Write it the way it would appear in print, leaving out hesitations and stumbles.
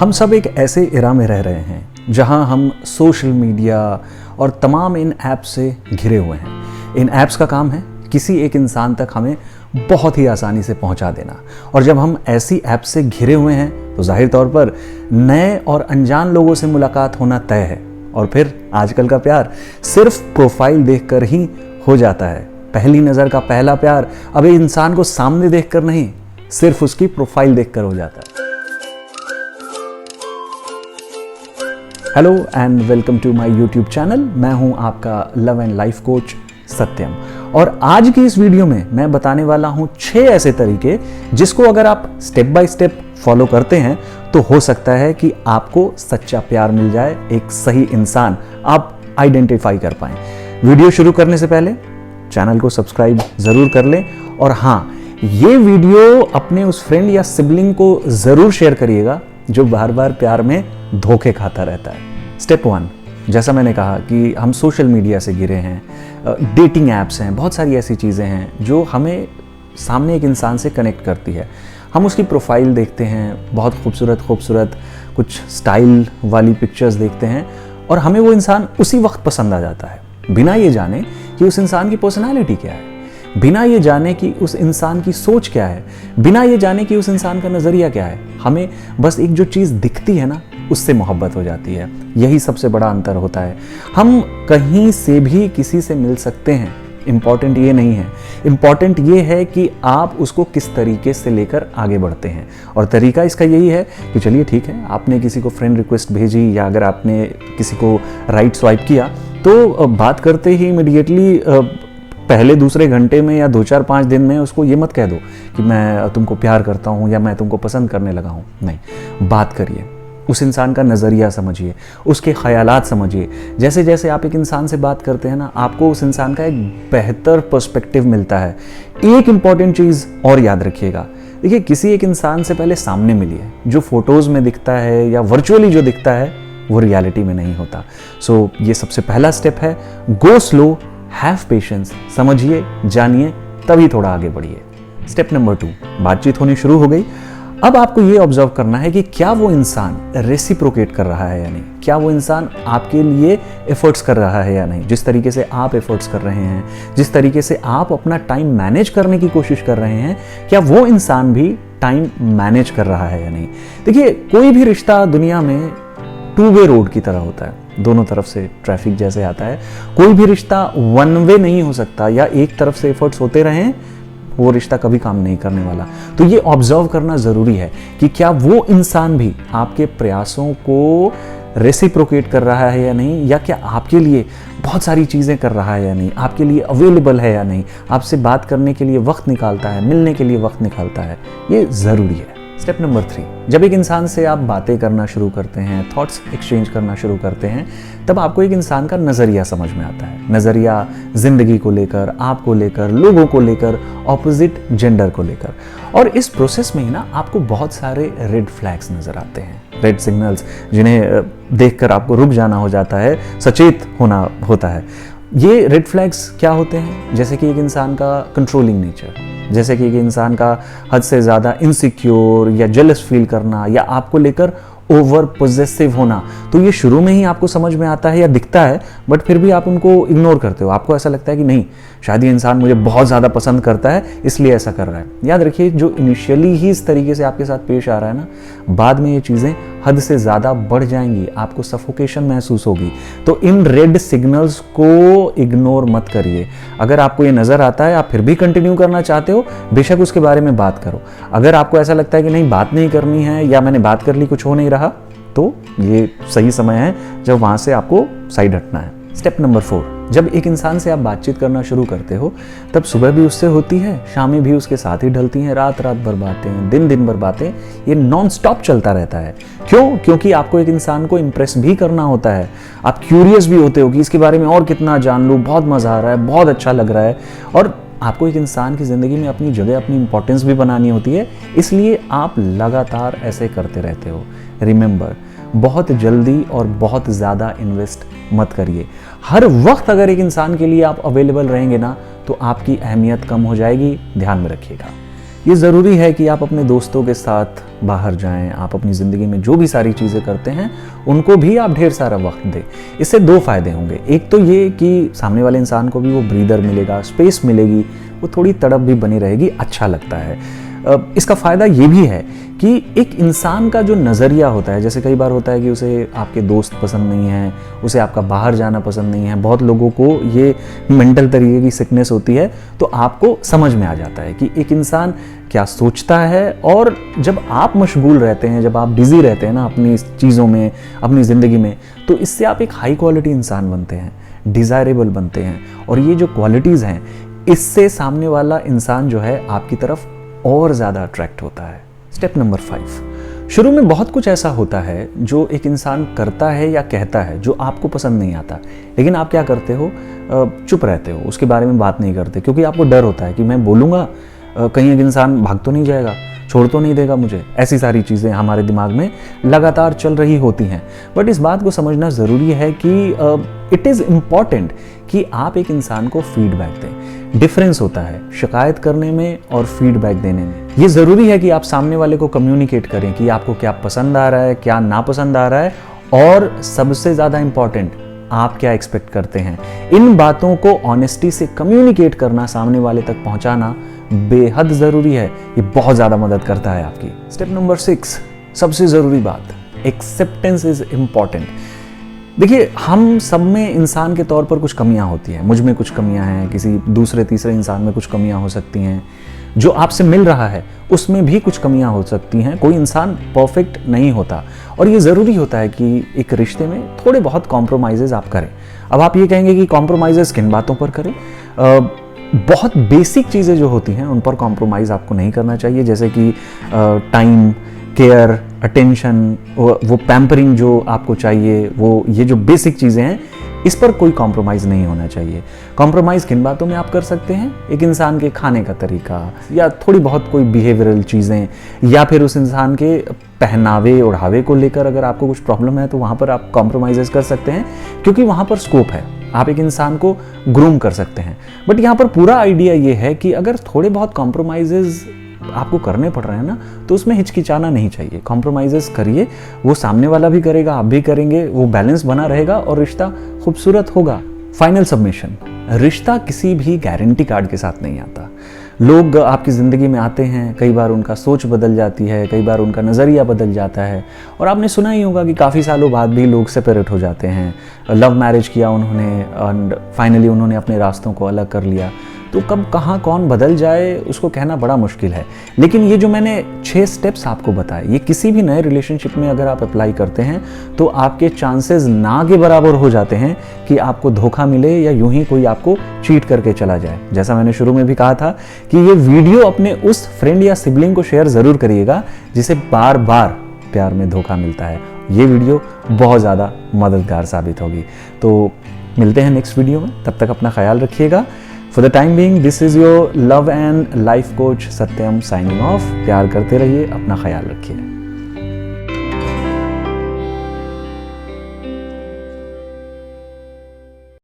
हम सब एक ऐसे इरा में रह रहे हैं जहां हम सोशल मीडिया और तमाम इन ऐप्स से घिरे हुए हैं। इन ऐप्स का काम है किसी एक इंसान तक हमें बहुत ही आसानी से पहुंचा देना, और जब हम ऐसी ऐप से घिरे हुए हैं तो जाहिर तौर पर नए और अनजान लोगों से मुलाकात होना तय है। और फिर आजकल का प्यार सिर्फ प्रोफाइल देखकर ही हो जाता है। पहली नज़र का पहला प्यार अब इंसान को सामने देखकर नहीं, सिर्फ उसकी प्रोफाइल देखकर हो जाता है। Hello and welcome to my YouTube channel. मैं हूं आपका love and life coach Satyam, और आज की इस वीडियो में मैं बताने वाला हूं 6 ऐसे तरीके जिसको अगर आप स्टेप बाय स्टेप फॉलो करते हैं तो हो सकता है कि आपको सच्चा प्यार मिल जाए, एक सही इंसान आप आइडेंटिफाई कर पाएं। वीडियो शुरू करने से पहले चैनल को सब्सक्राइब जरूर कर लें, और हाँ, ये वीडियो अपने उस फ्रेंड या सिबलिंग को जरूर शेयर करिएगा जो बार बार प्यार में धोखे खाता रहता है। स्टेप 1, जैसा मैंने कहा कि हम सोशल मीडिया से घिरे हैं, डेटिंग ऐप्स हैं, बहुत सारी ऐसी चीज़ें हैं जो हमें सामने एक इंसान से कनेक्ट करती है। हम उसकी प्रोफाइल देखते हैं, बहुत खूबसूरत खूबसूरत कुछ स्टाइल वाली पिक्चर्स देखते हैं, और हमें वो इंसान उसी वक्त पसंद आ जाता है, बिना ये जाने कि उस इंसान की पर्सनालिटी क्या है, बिना ये जाने कि उस इंसान की सोच क्या है, बिना ये जाने कि उस इंसान का नज़रिया क्या है। हमें बस एक जो चीज़ दिखती है ना, उससे मोहब्बत हो जाती है। यही सबसे बड़ा अंतर होता है। हम कहीं से भी किसी से मिल सकते हैं, इम्पॉर्टेंट ये नहीं है। इम्पॉर्टेंट ये है कि आप उसको किस तरीके से लेकर आगे बढ़ते हैं, और तरीका इसका यही है कि चलिए ठीक है, आपने किसी को फ्रेंड रिक्वेस्ट भेजी या अगर आपने किसी को राइट स्वाइप किया तो बात करते ही इमीडिएटली पहले दूसरे घंटे में या 2-4-5 दिन में उसको ये मत कह दो कि मैं तुमको प्यार करता हूँ या मैं तुमको पसंद करने लगा हूँ। नहीं, बात करिए, उस इंसान का नज़रिया समझिए, उसके ख्यालात समझिए। जैसे जैसे आप एक इंसान से बात करते हैं ना, आपको उस इंसान का एक बेहतर पर्सपेक्टिव मिलता है। एक इम्पॉर्टेंट चीज़ और याद रखिएगा, देखिए, किसी एक इंसान से पहले सामने मिलिए। जो फोटोज़ में दिखता है या वर्चुअली जो दिखता है वो रियलिटी में नहीं होता। सो ये सबसे पहला स्टेप है, गो स्लो, हैव पेशेंस, समझिए, जानिए, तभी थोड़ा आगे बढ़िए। स्टेप नंबर 2, बातचीत होनी शुरू हो गई। अब आपको ये ऑब्जर्व करना है कि क्या वो इंसान रेसिप्रोकेट कर रहा है या नहीं, क्या वो इंसान आपके लिए एफर्ट्स कर रहा है या नहीं। जिस तरीके से आप एफर्ट्स कर रहे हैं, जिस तरीके से आप अपना टाइम मैनेज करने की कोशिश कर रहे हैं, क्या वो इंसान भी टाइम मैनेज कर रहा है या नहीं। देखिए, कोई भी रिश्ता दुनिया में 2 वे रोड की तरह होता है, दोनों तरफ से ट्रैफिक जैसे आता है। कोई भी रिश्ता 1 वे नहीं हो सकता, या एक तरफ से एफर्ट्स होते रहें, वो रिश्ता कभी काम नहीं करने वाला। तो ये ऑब्जर्व करना जरूरी है कि क्या वो इंसान भी आपके प्रयासों को रेसिप्रोकेट कर रहा है या नहीं, या क्या आपके लिए बहुत सारी चीज़ें कर रहा है या नहीं, आपके लिए अवेलेबल है या नहीं, आपसे बात करने के लिए वक्त निकालता है, मिलने के लिए वक्त निकालता है। ये ज़रूरी है। स्टेप नंबर 3, जब एक इंसान से आप बातें करना शुरू करते हैं, थॉट्स एक्सचेंज करना शुरू करते हैं, तब आपको एक इंसान का नज़रिया समझ में आता है। नज़रिया ज़िंदगी को लेकर, आपको लेकर, लोगों को लेकर, ऑपोजिट जेंडर को लेकर। और इस प्रोसेस में ही ना आपको बहुत सारे रेड फ्लैग्स नज़र आते हैं, रेड सिग्नल्स, जिन्हें देखकर आपको रुक जाना हो जाता है, सचेत होना होता है। ये रेड फ्लैग्स क्या होते हैं? जैसे कि एक इंसान का कंट्रोलिंग नेचर, जैसे कि एक इंसान का हद से ज़्यादा इनसिक्योर या जेलस फील करना, या आपको लेकर ओवर पॉजेसिव होना। तो ये शुरू में ही आपको समझ में आता है या दिखता है, बट फिर भी आप उनको इग्नोर करते हो। आपको ऐसा लगता है कि नहीं, शायद ये इंसान मुझे बहुत ज़्यादा पसंद करता है इसलिए ऐसा कर रहा है। याद रखिए, जो इनिशियली ही इस तरीके से आपके साथ पेश आ रहा है ना, बाद में ये चीज़ें हद से ज़्यादा बढ़ जाएंगी, आपको सफोकेशन महसूस होगी। तो इन रेड सिग्नल्स को इग्नोर मत करिए। अगर आपको ये नज़र आता है, आप फिर भी कंटिन्यू करना चाहते हो, बेशक उसके बारे में बात करो। अगर आपको ऐसा लगता है कि नहीं, बात नहीं करनी है, या मैंने बात कर ली, कुछ हो नहीं रहा, तो ये सही समय है जब वहाँ से आपको साइड हटना है। स्टेप नंबर 4, जब एक इंसान से आप बातचीत करना शुरू करते हो, तब सुबह भी उससे होती है, शामें भी उसके साथ ही ढलती हैं, रात रात भर बातें, दिन दिन भर बातें, ये नॉन स्टॉप चलता रहता है। क्यों? क्योंकि आपको एक इंसान को इम्प्रेस भी करना होता है। आप क्यूरियस भी होते हो कि इसके बारे में और कितना जान लूँ, बहुत मज़ा आ रहा है, बहुत अच्छा लग रहा है, और आपको एक इंसान की ज़िंदगी में अपनी जगह, अपनी इंपॉर्टेंस भी बनानी होती है, इसलिए आप लगातार ऐसे करते रहते हो। रिमेंबर, बहुत जल्दी और बहुत ज़्यादा इन्वेस्ट मत करिए। हर वक्त अगर एक इंसान के लिए आप अवेलेबल रहेंगे ना, तो आपकी अहमियत कम हो जाएगी, ध्यान में रखिएगा। ये ज़रूरी है कि आप अपने दोस्तों के साथ बाहर जाएं, आप अपनी ज़िंदगी में जो भी सारी चीज़ें करते हैं उनको भी आप ढेर सारा वक्त दें। इससे दो फायदे होंगे। एक तो ये कि सामने वाले इंसान को भी वो ब्रीदर मिलेगा, स्पेस मिलेगी, वो थोड़ी तड़प भी बनी रहेगी, अच्छा लगता है। इसका फ़ायदा ये भी है कि एक इंसान का जो नज़रिया होता है, जैसे कई बार होता है कि उसे आपके दोस्त पसंद नहीं हैं, उसे आपका बाहर जाना पसंद नहीं है, बहुत लोगों को ये मेंटल तरीके की सिकनेस होती है, तो आपको समझ में आ जाता है कि एक इंसान क्या सोचता है। और जब आप मशगूल रहते हैं, जब आप बिज़ी रहते हैं ना अपनी चीज़ों में, अपनी ज़िंदगी में, तो इससे आप एक हाई क्वालिटी इंसान बनते हैं, डिज़ायरेबल बनते हैं। और ये जो क्वालिटीज़ हैं, इससे सामने वाला इंसान जो है आपकी तरफ और ज़्यादा अट्रैक्ट होता है। स्टेप नंबर 5, शुरू में बहुत कुछ ऐसा होता है जो एक इंसान करता है या कहता है जो आपको पसंद नहीं आता, लेकिन आप क्या करते हो, चुप रहते हो, उसके बारे में बात नहीं करते, क्योंकि आपको डर होता है कि मैं बोलूँगा कहीं एक इंसान भाग तो नहीं जाएगा, छोड़ तो नहीं देगा मुझे। ऐसी सारी चीज़ें हमारे दिमाग में लगातार चल रही होती हैं। बट इस बात को समझना ज़रूरी है कि इट इज़ इम्पॉर्टेंट कि आप एक इंसान को फीडबैक दें। डिफरेंस होता है शिकायत करने में और फीडबैक देने में। ये ज़रूरी है कि आप सामने वाले को कम्युनिकेट करें कि आपको क्या पसंद आ रहा है, क्या नापसंद आ रहा है, और सबसे ज़्यादा इम्पॉर्टेंट, आप क्या एक्सपेक्ट करते हैं। इन बातों को ऑनेस्टी से कम्युनिकेट करना, सामने वाले तक पहुंचाना बेहद ज़रूरी है। ये बहुत ज़्यादा मदद करता है आपकी। स्टेप नंबर 6, सबसे ज़रूरी बात, एक्सेप्टेंस इज़ इम्पॉर्टेंट। देखिए, हम सब में इंसान के तौर पर कुछ कमियां होती हैं। मुझ में कुछ कमियां हैं, किसी दूसरे तीसरे इंसान में कुछ कमियां हो सकती हैं, जो आपसे मिल रहा है उसमें भी कुछ कमियां हो सकती हैं। कोई इंसान परफेक्ट नहीं होता, और ये ज़रूरी होता है कि एक रिश्ते में थोड़े बहुत कॉम्प्रोमाइज़ेज़ आप करें। अब आप ये कहेंगे कि कॉम्प्रोमाइज़ेज़ किन बातों पर करें? बहुत बेसिक चीज़ें जो होती हैं उन पर कॉम्प्रोमाइज़ आपको नहीं करना चाहिए, जैसे कि टाइम, केयर, अटेंशन, वो पैम्परिंग जो आपको चाहिए, वो ये जो बेसिक चीज़ें हैं, इस पर कोई कॉम्प्रोमाइज़ नहीं होना चाहिए। कॉम्प्रोमाइज़ किन बातों में आप कर सकते हैं? एक इंसान के खाने का तरीका, या थोड़ी बहुत कोई बिहेवियरल चीज़ें, या फिर उस इंसान के पहनावे ओढ़ावे को लेकर अगर आपको कुछ प्रॉब्लम है तो वहाँ पर आप कॉम्प्रोमाइज़ कर सकते हैं, क्योंकि वहाँ पर स्कोप है, आप एक इंसान को ग्रूम कर सकते हैं। बट यहाँ पर पूरा आइडिया ये है कि अगर थोड़े बहुत कॉम्प्रोमाइज़ेज़ आपको करने पड़ रहे हैं ना, तो उसमें हिचकिचाना नहीं चाहिए। कॉम्प्रोमाइज़ेस करिए, वो सामने वाला भी करेगा, आप भी करेंगे, वो बैलेंस बना रहेगा और रिश्ता खूबसूरत होगा। फाइनल सबमिशन, रिश्ता किसी भी गारंटी कार्ड के साथ नहीं आता। लोग आपकी ज़िंदगी में आते हैं, कई बार उनका सोच बदल जाती है, कई बार उनका नज़रिया बदल जाता है, और आपने सुना ही होगा कि काफ़ी सालों बाद भी लोग सेपरेट हो जाते हैं। लव मैरिज किया उन्होंने एंड फाइनली उन्होंने अपने रास्तों को अलग कर लिया। तो कब कहाँ कौन बदल जाए उसको कहना बड़ा मुश्किल है, लेकिन ये जो मैंने 6 स्टेप्स आपको बताए, ये किसी भी नए रिलेशनशिप में अगर आप अप्लाई करते हैं तो आपके चांसेस ना के बराबर हो जाते हैं कि आपको धोखा मिले या यूं ही कोई आपको चीट करके चला जाए। जैसा मैंने शुरू में भी कहा था कि ये वीडियो अपने उस फ्रेंड या सिबलिंग को शेयर ज़रूर करिएगा जिसे बार बार प्यार में धोखा मिलता है। ये वीडियो बहुत ज़्यादा मददगार साबित होगी। तो मिलते हैं नेक्स्ट वीडियो में, तब तक अपना ख्याल रखिएगा। For the time being, this is your love and life coach Satyam signing off. प्यार करते रहिए, अपना ख्याल रखिए।